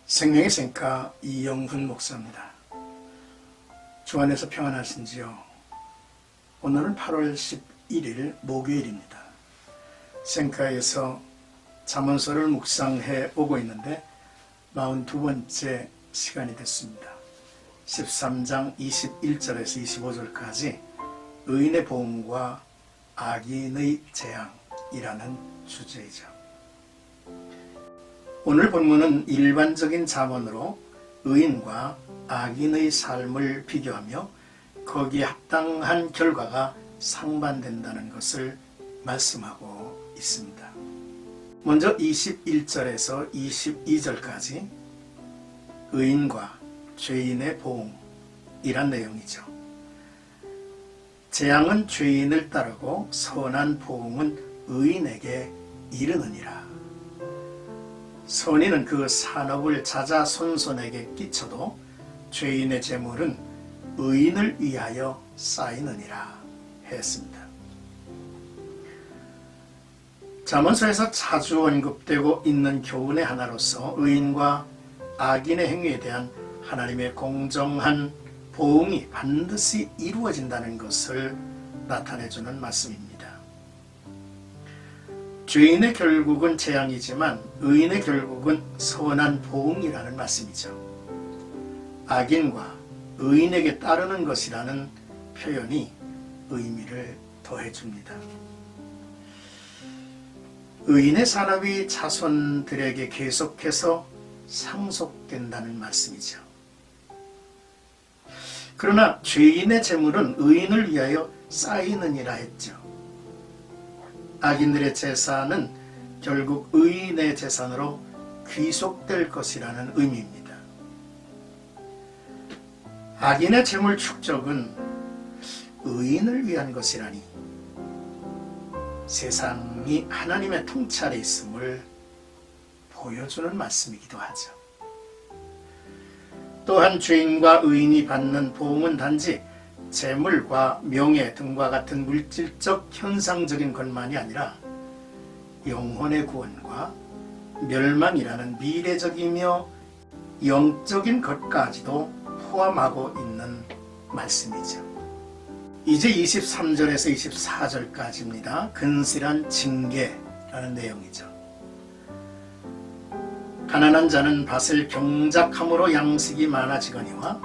생명의 생가 이영훈 목사입니다. 주 안에서 평안하신지요? 오늘은 8월 11일 목요일입니다. 생가에서 잠언서를 묵상해 오고 있는데 42번째 시간이 됐습니다. 13장 21절에서 25절까지 의인의 보응과 악인의 재앙이라는 주제이죠. 오늘 본문은 일반적인 잠언으로 의인과 악인의 삶을 비교하며 거기에 합당한 결과가 상반된다는 것을 말씀하고 있습니다. 먼저 21절에서 22절까지 의인과 죄인의 보응이란 내용이죠. 재앙은 죄인을 따르고 선한 보응은 의인에게 이르느니라. 선인은 그 산업을 자자손손에게 끼쳐도 죄인의 재물은 의인을 위하여 쌓이느니라 했습니다. 잠언서에서 자주 언급되고 있는 교훈의 하나로서 의인과 악인의 행위에 대한 하나님의 공정한 보응이 반드시 이루어진다는 것을 나타내주는 말씀입니다. 죄인의 결국은 재앙이지만 의인의 결국은 선한 보응이라는 말씀이죠. 악인과 의인에게 따르는 것이라는 표현이 의미를 더해줍니다. 의인의 산업이 자손들에게 계속해서 상속된다는 말씀이죠. 그러나 죄인의 재물은 의인을 위하여 쌓이느니라 했죠. 악인들의 재산은 결국 의인의 재산으로 귀속될 것이라는 의미입니다. 악인의 재물 축적은 의인을 위한 것이라니 세상이 하나님의 통찰에 있음을 보여주는 말씀이기도 하죠. 또한 죄인과 의인이 받는 보응은 단지 재물과 명예 등과 같은 물질적 현상적인 것만이 아니라 영혼의 구원과 멸망이라는 미래적이며 영적인 것까지도 포함하고 있는 말씀이죠. 이제 23절에서 24절까지입니다. 근실한 징계라는 내용이죠. 가난한 자는 밭을 경작함으로 양식이 많아지거니와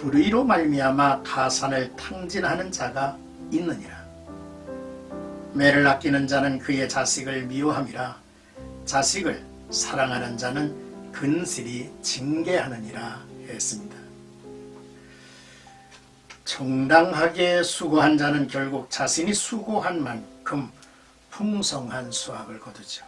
불의로 말미암아 가산을 탕진하는 자가 있느니라. 매를 아끼는 자는 그의 자식을 미워함이라. 자식을 사랑하는 자는 근실히 징계하느니라 했습니다. 정당하게 수고한 자는 결국 자신이 수고한 만큼 풍성한 수확을 거두죠.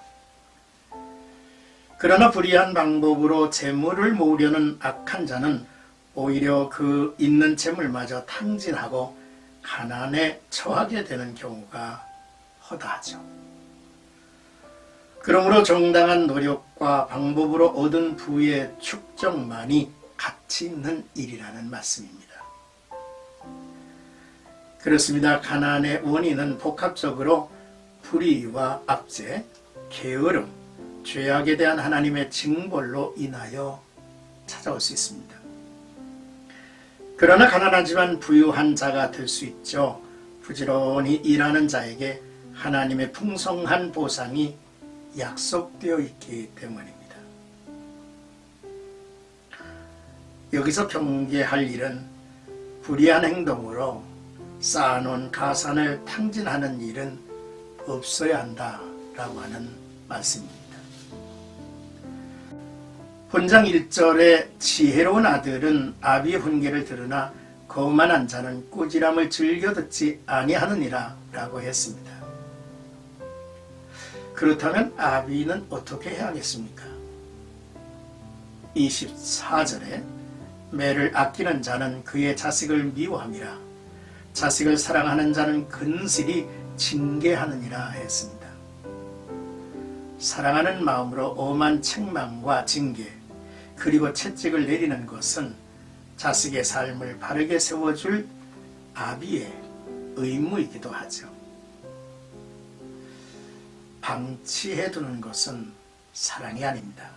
그러나 불의한 방법으로 재물을 모으려는 악한 자는 오히려 그 있는 재물마저 탕진하고 가난에 처하게 되는 경우가 허다하죠. 그러므로 정당한 노력과 방법으로 얻은 부의 축적만이 가치 있는 일이라는 말씀입니다. 그렇습니다. 가난의 원인은 복합적으로 불의와 압제, 게으름, 죄악에 대한 하나님의 징벌로 인하여 찾아올 수 있습니다. 그러나 가난하지만 부유한 자가 될 수 있죠. 부지런히 일하는 자에게 하나님의 풍성한 보상이 약속되어 있기 때문입니다. 여기서 경계할 일은 불의한 행동으로 쌓아놓은 가산을 탕진하는 일은 없어야 한다라고 하는 말씀입니다. 본장 1절에 지혜로운 아들은 아비의 훈계를 들으나 거만한 자는 꾸지람을 즐겨 듣지 아니하느니라 라고 했습니다. 그렇다면 아비는 어떻게 해야겠습니까? 24절에 매를 아끼는 자는 그의 자식을 미워함이라. 자식을 사랑하는 자는 근실히 징계하느니라 했습니다. 사랑하는 마음으로 엄한 책망과 징계 그리고 채찍을 내리는 것은 자식의 삶을 바르게 세워줄 아비의 의무이기도 하죠. 방치해두는 것은 사랑이 아닙니다.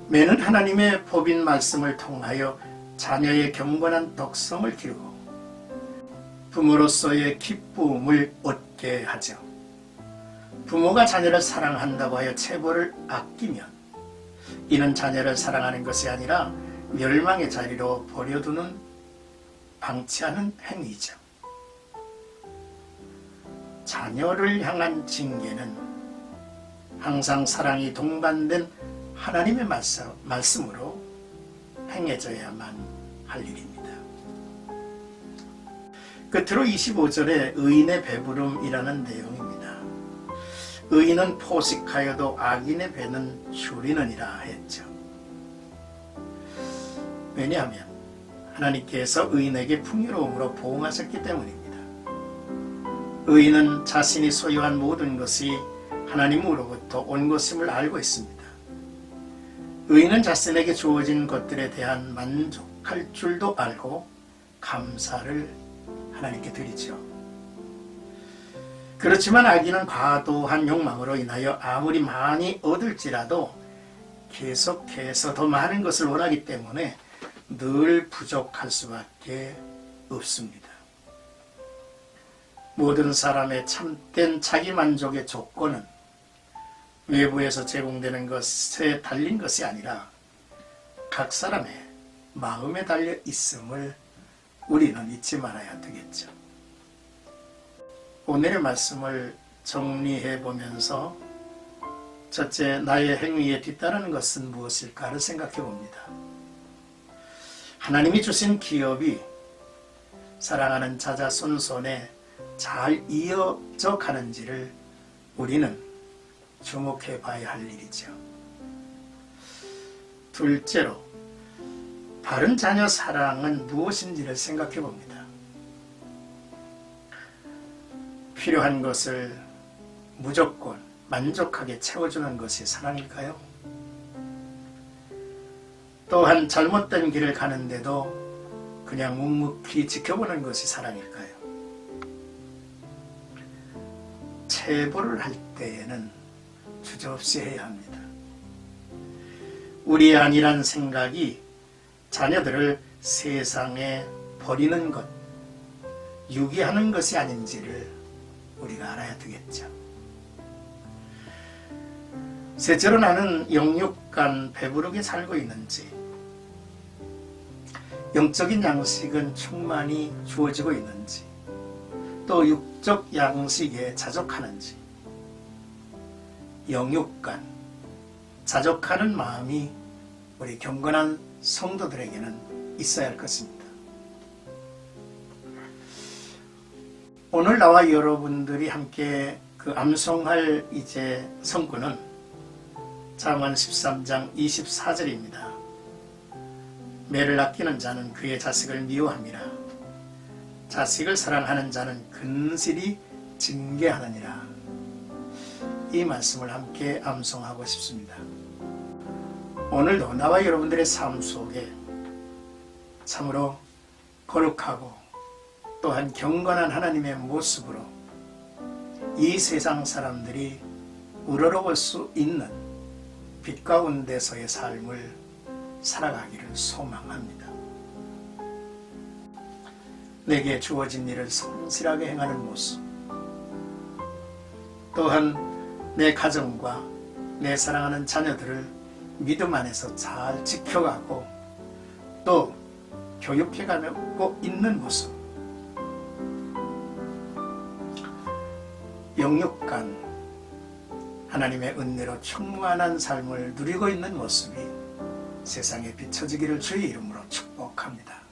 매는 하나님의 법인 말씀을 통하여 자녀의 경건한 덕성을 기르고 부모로서의 기쁨을 얻게 하죠. 부모가 자녀를 사랑한다고 하여 체벌을 아끼면 이는 자녀를 사랑하는 것이 아니라 멸망의 자리로 버려두는 방치하는 행위이죠. 자녀를 향한 징계는 항상 사랑이 동반된 하나님의 말씀으로 행해져야만 할 일입니다. 끝으로 25절에 의인의 배부름이라는 내용입니다. 의인은 포식하여도 악인의 배는 줄이느니라 했죠. 왜냐하면 하나님께서 의인에게 풍요로움으로 보응하셨기 때문입니다. 의인은 자신이 소유한 모든 것이 하나님으로부터 온 것임을 알고 있습니다. 의인은 자신에게 주어진 것들에 대한 만족할 줄도 알고 감사를 하나님께 드리죠. 그렇지만 악인은 과도한 욕망으로 인하여 아무리 많이 얻을지라도 계속해서 더 많은 것을 원하기 때문에 늘 부족할 수밖에 없습니다. 모든 사람의 참된 자기 만족의 조건은 외부에서 제공되는 것에 달린 것이 아니라 각 사람의 마음에 달려 있음을 우리는 잊지 말아야 되겠죠. 오늘의 말씀을 정리해 보면서 첫째, 나의 행위에 뒤따르는 것은 무엇일까를 생각해 봅니다. 하나님이 주신 기업이 사랑하는 자자손 손에 잘 이어져 가는지를 우리는 주목해 봐야 할 일이죠. 둘째로, 바른 자녀 사랑은 무엇인지를 생각해 봅니다. 필요한 것을 무조건 만족하게 채워주는 것이 사랑일까요? 또한 잘못된 길을 가는데도 그냥 묵묵히 지켜보는 것이 사랑일까요? 체벌을 할 때에는 주저없이 해야 합니다. 우리의 아니란 생각이 자녀들을 세상에 버리는 것, 유기하는 것이 아닌지를 우리가 알아야 되겠죠. 셋째로, 나는 영육간 배부르게 살고 있는지, 영적인 양식은 충만히 주어지고 있는지, 또 육적 양식에 자족하는지. 영육간, 자족하는 마음이 우리 경건한 성도들에게는 있어야 할 것입니다. 오늘 나와 여러분들이 함께 암송할 이제 성구는 잠언 13장 24절입니다. 매를 아끼는 자는 그의 자식을 미워함이라. 자식을 사랑하는 자는 근실히 징계하느니라. 이 말씀을 함께 암송하고 싶습니다. 오늘도 나와 여러분들의 삶 속에 참으로 거룩하고 또한 경건한 하나님의 모습으로 이 세상 사람들이 우러러볼 수 있는 빛 가운데서의 삶을 살아가기를 소망합니다. 내게 주어진 일을 성실하게 행하는 모습, 또한 내 가정과 내 사랑하는 자녀들을 믿음 안에서 잘 지켜가고 또 교육해가고 있는 모습, 영육간 하나님의 은혜로 충만한 삶을 누리고 있는 모습이 세상에 비춰지기를 주의 이름으로 축복합니다.